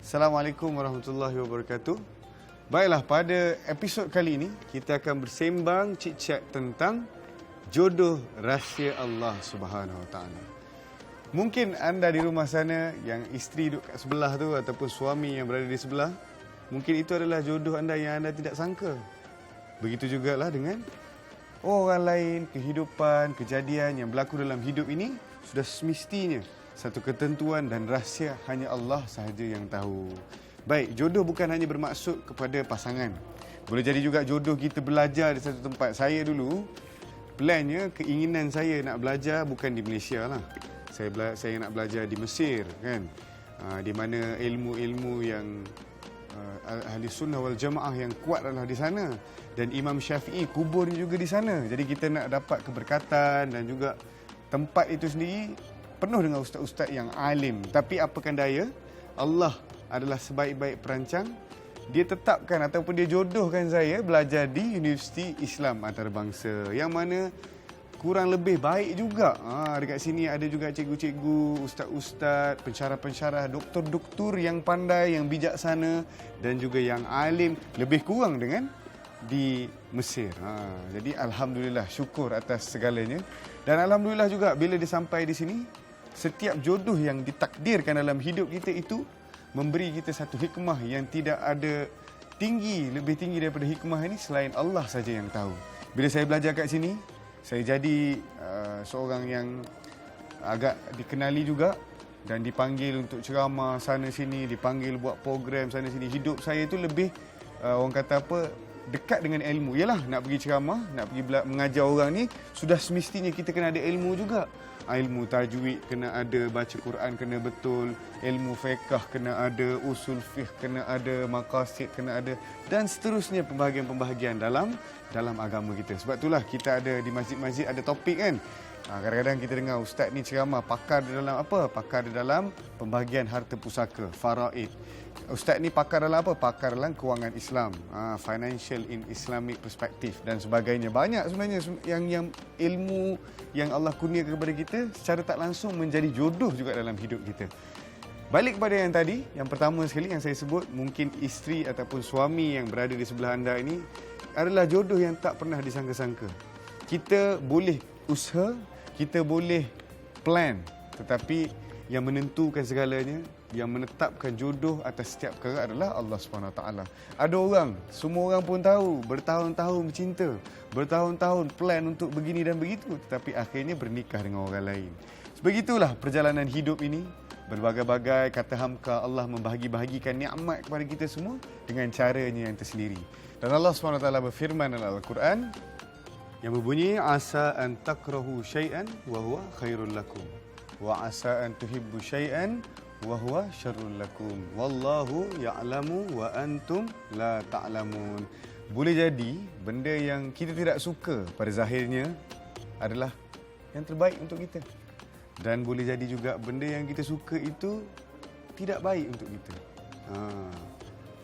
Assalamualaikum warahmatullahi wabarakatuh. Baiklah, pada episod kali ini kita akan bersembang cik-cak tentang jodoh rahsia Allah Subhanahu Wa Taala. Mungkin anda di rumah sana yang isteri duduk kat sebelah tu ataupun suami yang berada di sebelah, mungkin itu adalah jodoh anda yang anda tidak sangka. Begitu jugalah dengan orang lain, kehidupan, kejadian yang berlaku dalam hidup ini sudah semestinya satu ketentuan dan rahsia hanya Allah sahaja yang tahu. Baik, jodoh bukan hanya bermaksud kepada pasangan. Boleh jadi juga jodoh kita belajar di satu tempat. Saya dulu, plannya, keinginan saya nak belajar bukan di Malaysia lah. saya nak belajar di Mesir kan. Di mana ilmu-ilmu yang ahli sunnah wal jamaah yang kuat adalah di sana, dan Imam Syafi'i kuburnya juga di sana. Jadi kita nak dapat keberkatan, dan juga tempat itu sendiri penuh dengan ustaz-ustaz yang alim. Tapi apakan daya, Allah adalah sebaik-baik perancang. Dia tetapkan ataupun dia jodohkan saya belajar di Universiti Islam Antarabangsa, yang mana kurang lebih baik juga. Dekat sini ada juga cikgu-cikgu, ustaz-ustaz, pensyarah-pensyarah, doktor-doktor yang pandai, yang bijaksana dan juga yang alim, lebih kurang dengan di Mesir. Jadi alhamdulillah, syukur atas segalanya. Dan alhamdulillah juga bila dia sampai di sini, setiap jodoh yang ditakdirkan dalam hidup kita itu memberi kita satu hikmah yang tidak ada lebih tinggi daripada hikmah ini selain Allah saja yang tahu. Bila saya belajar kat sini, saya jadi seorang yang agak dikenali juga dan dipanggil untuk ceramah sana sini, dipanggil buat program sana sini. Hidup saya itu lebih orang kata apa, dekat dengan ilmu. Yalah, nak pergi ceramah, nak pergi mengajar orang ni, sudah semestinya kita kena ada ilmu juga. Ilmu tajwid kena ada, baca Quran kena betul, ilmu fiqh kena ada, usul fiqh kena ada, maqasid kena ada, dan seterusnya pembahagian-pembahagian dalam agama kita. Sebab itulah kita ada di masjid-masjid ada topik kan. Kadang-kadang kita dengar ustaz ni ceramah, pakar di dalam apa? Pakar di dalam pembahagian harta pusaka, faraid. Ustaz ni pakar dalam apa? Pakar dalam kewangan Islam, financial in Islamic perspective dan sebagainya. Banyak sebenarnya yang ilmu yang Allah kurniakan kepada kita secara tak langsung menjadi jodoh juga dalam hidup kita. Balik kepada yang tadi, yang pertama sekali yang saya sebut, mungkin isteri ataupun suami yang berada di sebelah anda ini adalah jodoh yang tak pernah disangka-sangka. Kita boleh usaha, kita boleh plan, tetapi yang menentukan segalanya, yang menetapkan jodoh atas setiap perkara adalah Allah SWT. Ada orang, semua orang pun tahu, bertahun-tahun bercinta, bertahun-tahun plan untuk begini dan begitu, tetapi akhirnya bernikah dengan orang lain. Sebegitulah perjalanan hidup ini. Berbagai-bagai kata hamka, Allah membahagi-bahagikan nikmat kepada kita semua dengan caranya yang tersendiri. Dan Allah SWT berfirman dalam Al-Quran yang berbunyi, asa an takrahu syai'an wa huwa khairul lakum wa asa an tuhibbu syai'an wa huwa syarrul lakum wallahu ya'lamu wa antum la ta'lamun. Boleh jadi benda yang kita tidak suka pada zahirnya adalah yang terbaik untuk kita, dan boleh jadi juga benda yang kita suka itu tidak baik untuk kita.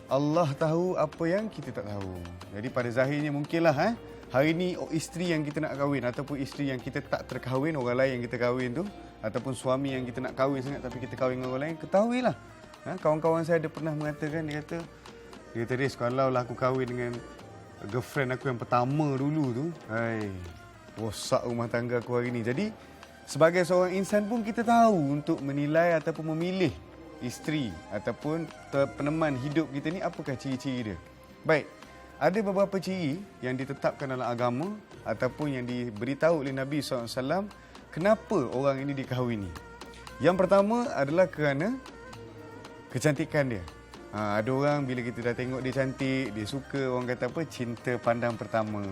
Allah tahu apa yang kita tak tahu. Jadi pada zahirnya mungkinlah hari ni isteri yang kita nak kahwin ataupun isteri yang kita tak terkahwin, orang lain yang kita kahwin tu, ataupun suami yang kita nak kahwin sangat tapi kita kahwin dengan orang lain, ketahuilah. Kawan-kawan saya ada pernah mengatakan, dia kata Riz, kalau lah aku kahwin dengan girlfriend aku yang pertama dulu tu, rosak rumah tangga aku hari ni. Jadi sebagai seorang insan pun kita tahu untuk menilai ataupun memilih isteri ataupun peneman hidup kita ni apakah ciri-ciri dia. Baik, ada beberapa ciri yang ditetapkan dalam agama ataupun yang diberitahu oleh Nabi SAW kenapa orang ini dikahwini. Yang pertama adalah kerana kecantikan dia. Ada orang bila kita dah tengok dia cantik, dia suka, orang kata apa, cinta pandang pertama.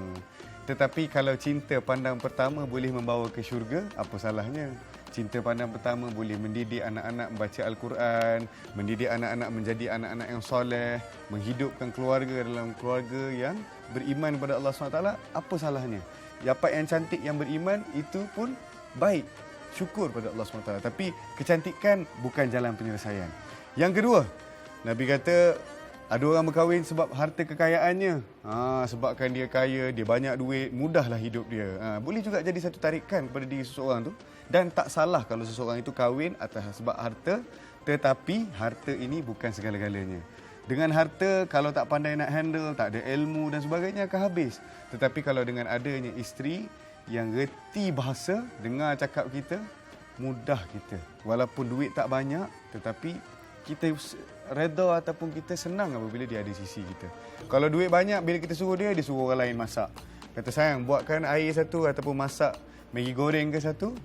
Tetapi kalau cinta pandang pertama boleh membawa ke syurga, apa salahnya? Cinta pandang pertama boleh mendidik anak-anak membaca Al-Quran, mendidik anak-anak menjadi anak-anak yang soleh, menghidupkan keluarga dalam keluarga yang beriman kepada Allah SWT. Apa salahnya? Dapat yang cantik yang beriman itu pun baik. Syukur pada Allah SWT. Tapi kecantikan bukan jalan penyelesaian. Yang kedua, Nabi kata ada orang berkahwin sebab harta kekayaannya. Sebabkan dia kaya, dia banyak duit, mudahlah hidup dia. Boleh juga jadi satu tarikan kepada diri seseorang tu. Dan tak salah kalau seseorang itu kahwin atas sebab harta, tetapi harta ini bukan segala-galanya. Dengan harta, kalau tak pandai nak handle, tak ada ilmu dan sebagainya, akan habis. Tetapi kalau dengan adanya isteri yang reti bahasa, dengar cakap kita, mudah kita. Walaupun duit tak banyak, tetapi kita reda ataupun kita senang apabila dia ada sisi kita. Kalau duit banyak, bila kita suruh dia suruh orang lain masak. Kata sayang, buatkan air satu ataupun masak Maggi goreng ke satu,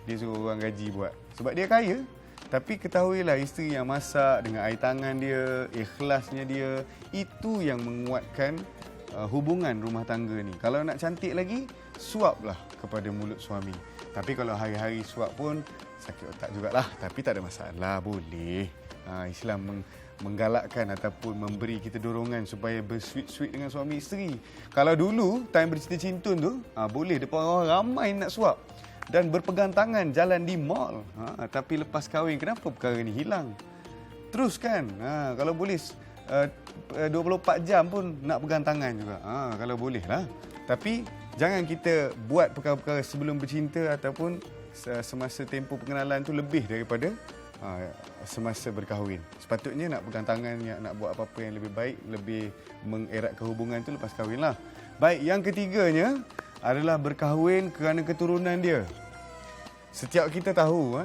dia suruh orang gaji buat. Sebab dia kaya. Tapi ketahuilah, isteri yang masak dengan air tangan dia, ikhlasnya dia, itu yang menguatkan hubungan rumah tangga ni. Kalau nak cantik lagi, suaplah kepada mulut suami. Tapi kalau hari-hari suap pun sakit otak jugalah. Tapi tak ada masalah, boleh. Islam menggalakkan ataupun memberi kita dorongan supaya bersweet-sweet dengan suami isteri. Kalau dulu, time bercinta-cintun tu, boleh. Depan orang ramai nak suap. Dan berpegang tangan jalan di mall. Tapi lepas kahwin, kenapa perkara ni hilang? Terus kan, kalau boleh 24 jam pun nak pegang tangan juga. Kalau boleh lah. Tapi jangan kita buat perkara-perkara sebelum bercinta ataupun semasa tempoh pengenalan tu lebih daripada semasa berkahwin. Sepatutnya nak pegang tangan, nak buat apa-apa yang lebih baik, lebih mengeratkan hubungan tu lepas kahwin lah. Baik, yang ketiganya adalah berkahwin kerana keturunan dia. Setiap kita tahu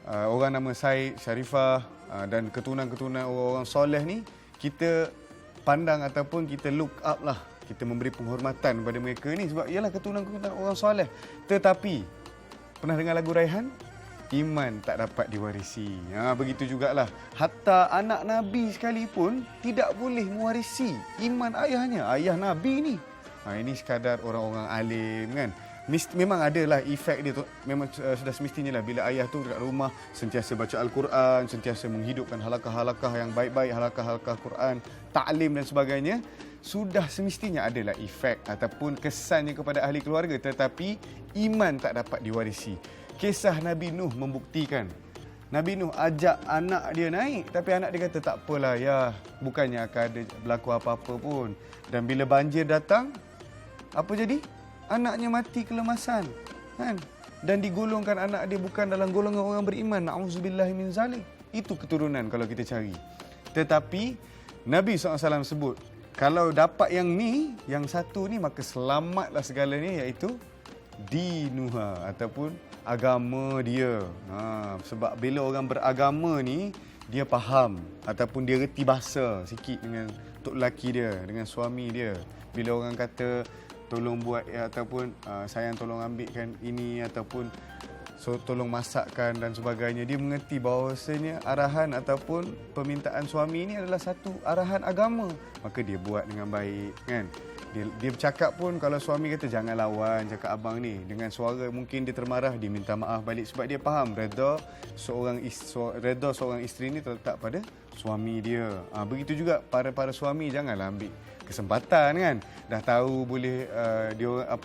orang nama Syed, Sharifah dan keturunan-keturunan orang-orang soleh ni, kita pandang ataupun kita look up lah. Kita memberi penghormatan kepada mereka ni sebab ialah keturunan-keturunan orang soleh. Tetapi, pernah dengar lagu Raihan? Iman tak dapat diwarisi. Begitu jugalah. Hatta anak Nabi sekalipun tidak boleh mewarisi iman ayahnya. Ayah Nabi ni. Ini sekadar orang-orang alim kan. Memang adalah efek dia tu. Memang sudah semestinya lah bila ayah tu dekat rumah sentiasa baca Al-Quran, sentiasa menghidupkan halakah-halakah yang baik-baik, halakah-halakah Quran, ta'lim dan sebagainya. Sudah semestinya adalah efek ataupun kesannya kepada ahli keluarga. Tetapi iman tak dapat diwarisi. Kisah Nabi Nuh membuktikan. Nabi Nuh ajak anak dia naik. Tapi anak dia kata, tak apalah ya. Bukannya akan ada berlaku apa-apa pun. Dan bila banjir datang, apa jadi? Anaknya mati kelemasan. Kan? Dan digolongkan anak dia bukan dalam golongan orang beriman. Na'udzubillahi min zalik. Itu keturunan kalau kita cari. Tetapi, Nabi SAW sebut, kalau dapat yang ni, yang satu ni, maka selamatlah segalanya, iaitu dinuha ataupun agama dia. Sebab bila orang beragama ni, dia faham ataupun dia reti bahasa sikit dengan tok lelaki dia, dengan suami dia. Bila orang kata tolong buat ataupun sayang tolong ambilkan ini ataupun tolong masakkan dan sebagainya, dia mengerti bahawasanya arahan ataupun permintaan suami ini adalah satu arahan agama. Maka dia buat dengan baik kan. Dia bercakap pun kalau suami kata jangan lawan cakap abang ni, dengan suara mungkin dia termarah, dia minta maaf balik sebab dia faham redha seorang isteri ni terletak pada suami dia. Begitu juga para suami, janganlah ambil kesempatan kan. Dah tahu boleh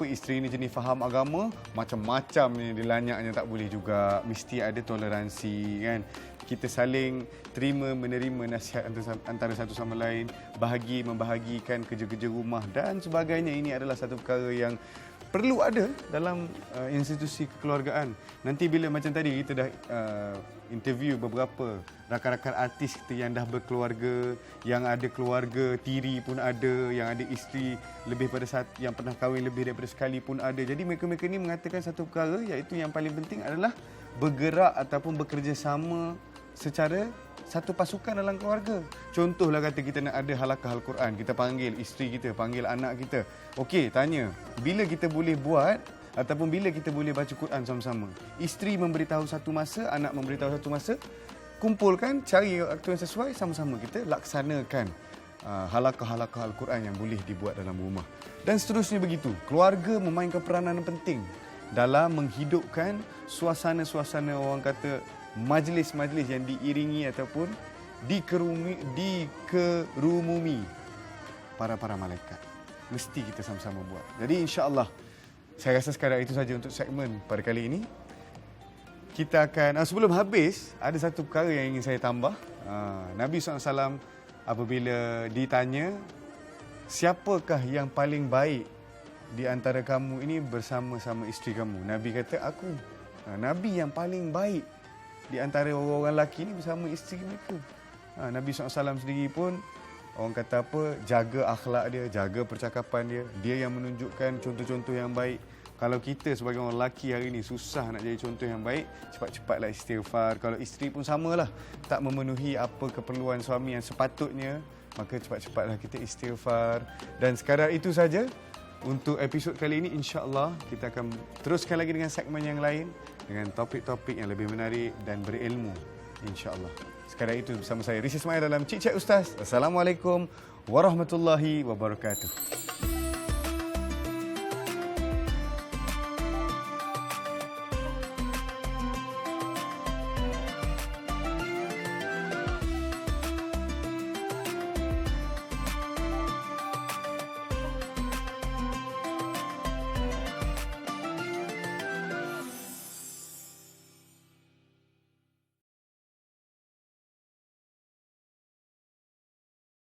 isteri ni jenis faham agama, macam-macam ni dilanyaknya tak boleh juga. Mesti ada toleransi kan. Kita saling terima menerima nasihat antara satu sama lain, membahagikan kerja-kerja rumah dan sebagainya. Ini adalah satu perkara yang perlu ada dalam institusi kekeluargaan. Nanti bila macam tadi kita dah interview beberapa rakan-rakan artis kita yang dah berkeluarga, yang ada keluarga tiri pun ada, yang ada isteri lebih pada yang pernah kahwin lebih daripada sekali pun ada. Jadi mereka-mereka ni mengatakan satu perkara, iaitu yang paling penting adalah bergerak ataupun bekerjasama secara satu pasukan dalam keluarga. Contohlah kata kita nak ada halakah Al-Quran, kita panggil isteri kita, panggil anak kita. Okey, tanya, bila kita boleh buat ataupun bila kita boleh baca Quran sama-sama? Isteri memberitahu satu masa, anak memberitahu satu masa, kumpulkan, cari waktu yang sesuai, sama-sama kita laksanakan halakah-halakah Al-Quran yang boleh dibuat dalam rumah. Dan seterusnya begitu. Keluarga memainkan peranan yang penting dalam menghidupkan suasana-suasana orang kata majlis-majlis yang diiringi ataupun dikerumuni para malaikat. Mesti kita sama-sama buat. Jadi insya-Allah saya rasa sekadar itu saja untuk segmen pada kali ini. Kita akan sebelum habis ada satu perkara yang ingin saya tambah. Nabi SAW apabila ditanya siapakah yang paling baik di antara kamu ini bersama-sama isteri kamu, Nabi kata aku. Nabi yang paling baik di antara orang-orang lelaki ni bersama isteri mereka. Nabi SAW sendiri pun orang kata apa, jaga akhlak dia, jaga percakapan dia. Dia yang menunjukkan contoh-contoh yang baik. Kalau kita sebagai orang lelaki hari ini susah nak jadi contoh yang baik, cepat-cepatlah istighfar. Kalau isteri pun samalah, tak memenuhi apa keperluan suami yang sepatutnya, maka cepat-cepatlah kita istighfar. Dan sekadar itu saja untuk episod kali ini. InsyaAllah kita akan teruskan lagi dengan segmen yang lain, dengan topik-topik yang lebih menarik dan berilmu, insya-Allah. Sekadar itu bersama saya Rishi Ismail dalam Cik Cik Ustaz. Assalamualaikum warahmatullahi wabarakatuh.